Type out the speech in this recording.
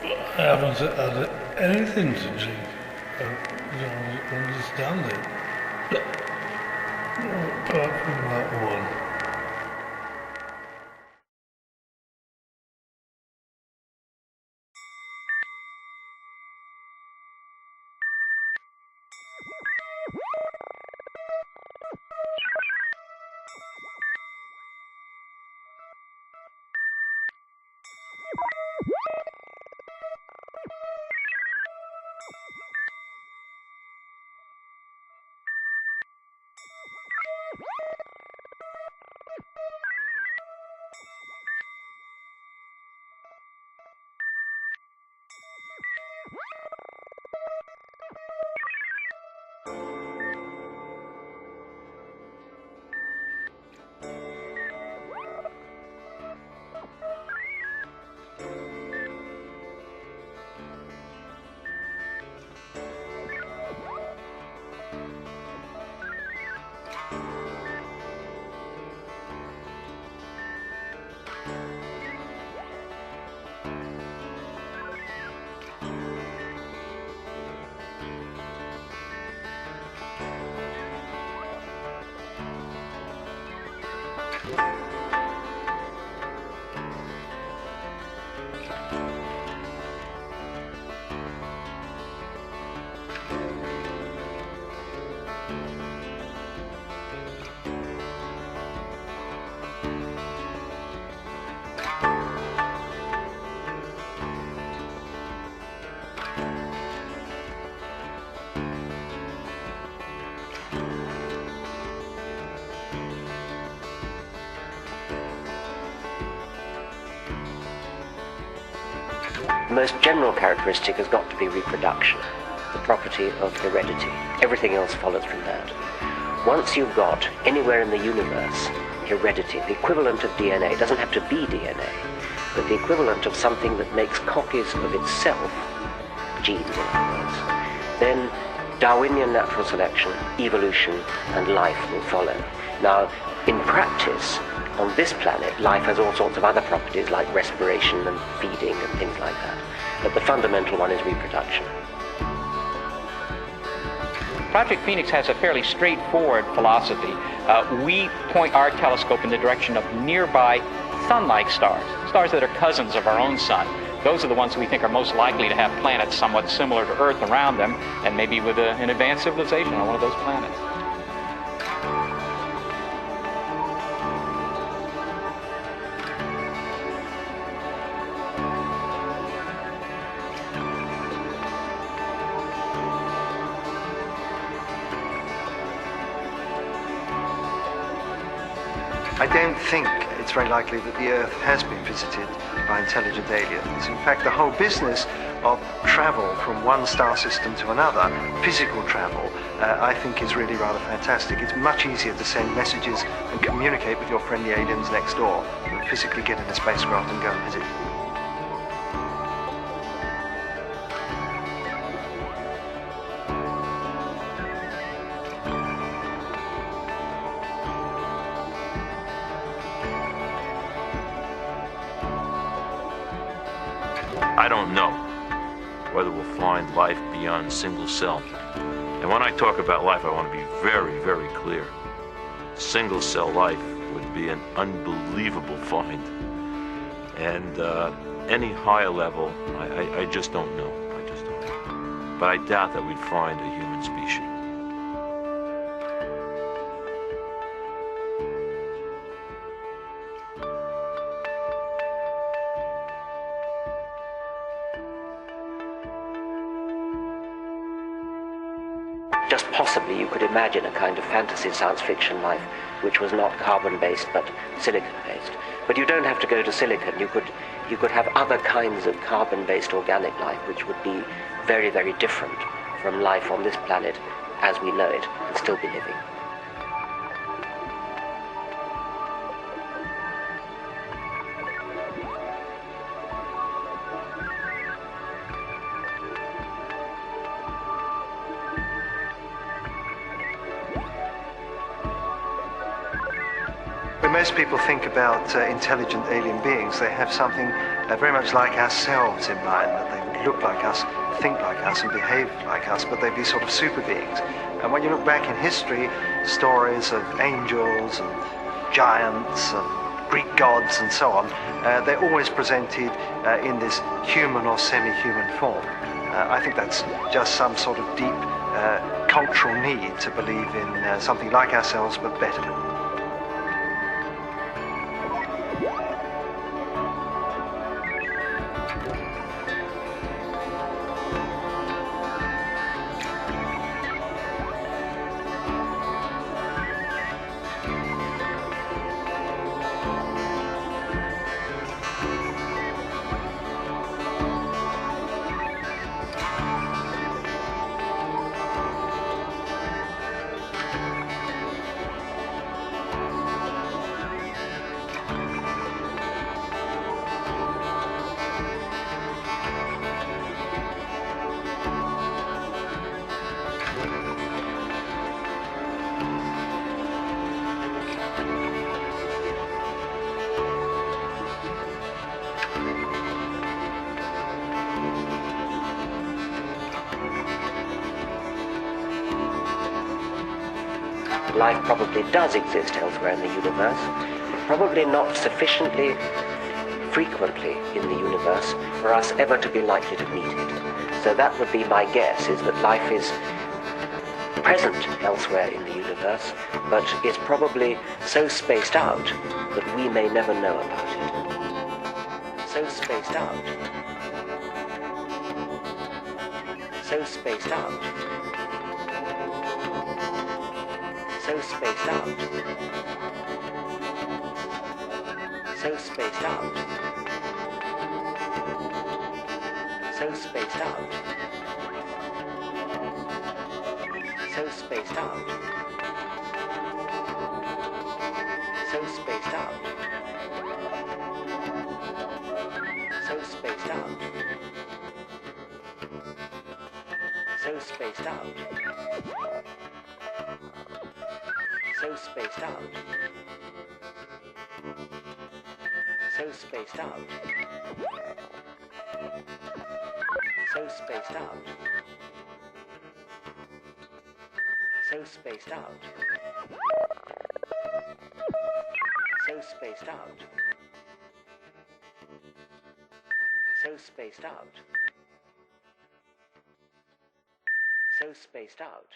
I haven't had anything to drink. I don't understand it. Apart from that one. The most general characteristic has got to be reproduction, the property of heredity. Everything else follows from that. Once you've got anywhere in the universe heredity, the equivalent of DNA, it doesn't have to be DNA, but the equivalent of something that makes copies of itself, genes in other words, then Darwinian natural selection, evolution, and life will follow. Now, in practice, on this planet, life has all sorts of other properties like respiration and feeding and things like that. But the fundamental one is reproduction. Project Phoenix has a fairly straightforward philosophy. We point our telescope in the direction of nearby sun-like stars, stars that are cousins of our own sun. Those are the ones we think are most likely to have planets somewhat similar to Earth around them, and maybe with an advanced civilization on one of those planets. I don't think it's very likely that the Earth has been visited by intelligent aliens. In fact, the whole business of travel from one star system to another, physical travel, I think is really rather fantastic. It's much easier to send messages and communicate with your friendly aliens next door than physically get in a spacecraft and go and visit. I don't know whether we'll find life beyond single cell. And when I talk about life, I want to be very, very clear. Single cell life would be an unbelievable find. And any higher level, I just don't know. I just don't know. But I doubt that we'd find a human species. Just possibly you could imagine a kind of fantasy science fiction life which was not carbon-based but silicon-based. But you don't have to go to silicon. You could have other kinds of carbon-based organic life which would be very, very different from life on this planet as we know it and still be living. when most people think about intelligent alien beings, they have something very much like ourselves in mind, that they would look like us, think like us, and behave like us, but they'd be sort of super beings. And when you look back in history, stories of angels and giants and Greek gods and so on, they're always presented in this human or semi-human form. I think that's just some sort of deep cultural need to believe in something like ourselves but better. Life probably does exist elsewhere in the universe, probably not sufficiently frequently in the universe for us ever to be likely to meet it. So that would be my guess, is that life is present elsewhere in the universe, but is probably so spaced out that we may never know about it. So spaced out. So spaced out. So spaced out. So spaced out. So spaced out. So spaced out. So spaced out. So spaced out. So spaced out. So spaced out. So spaced out. So spaced out. So spaced out. So spaced out. So spaced out. So spaced out.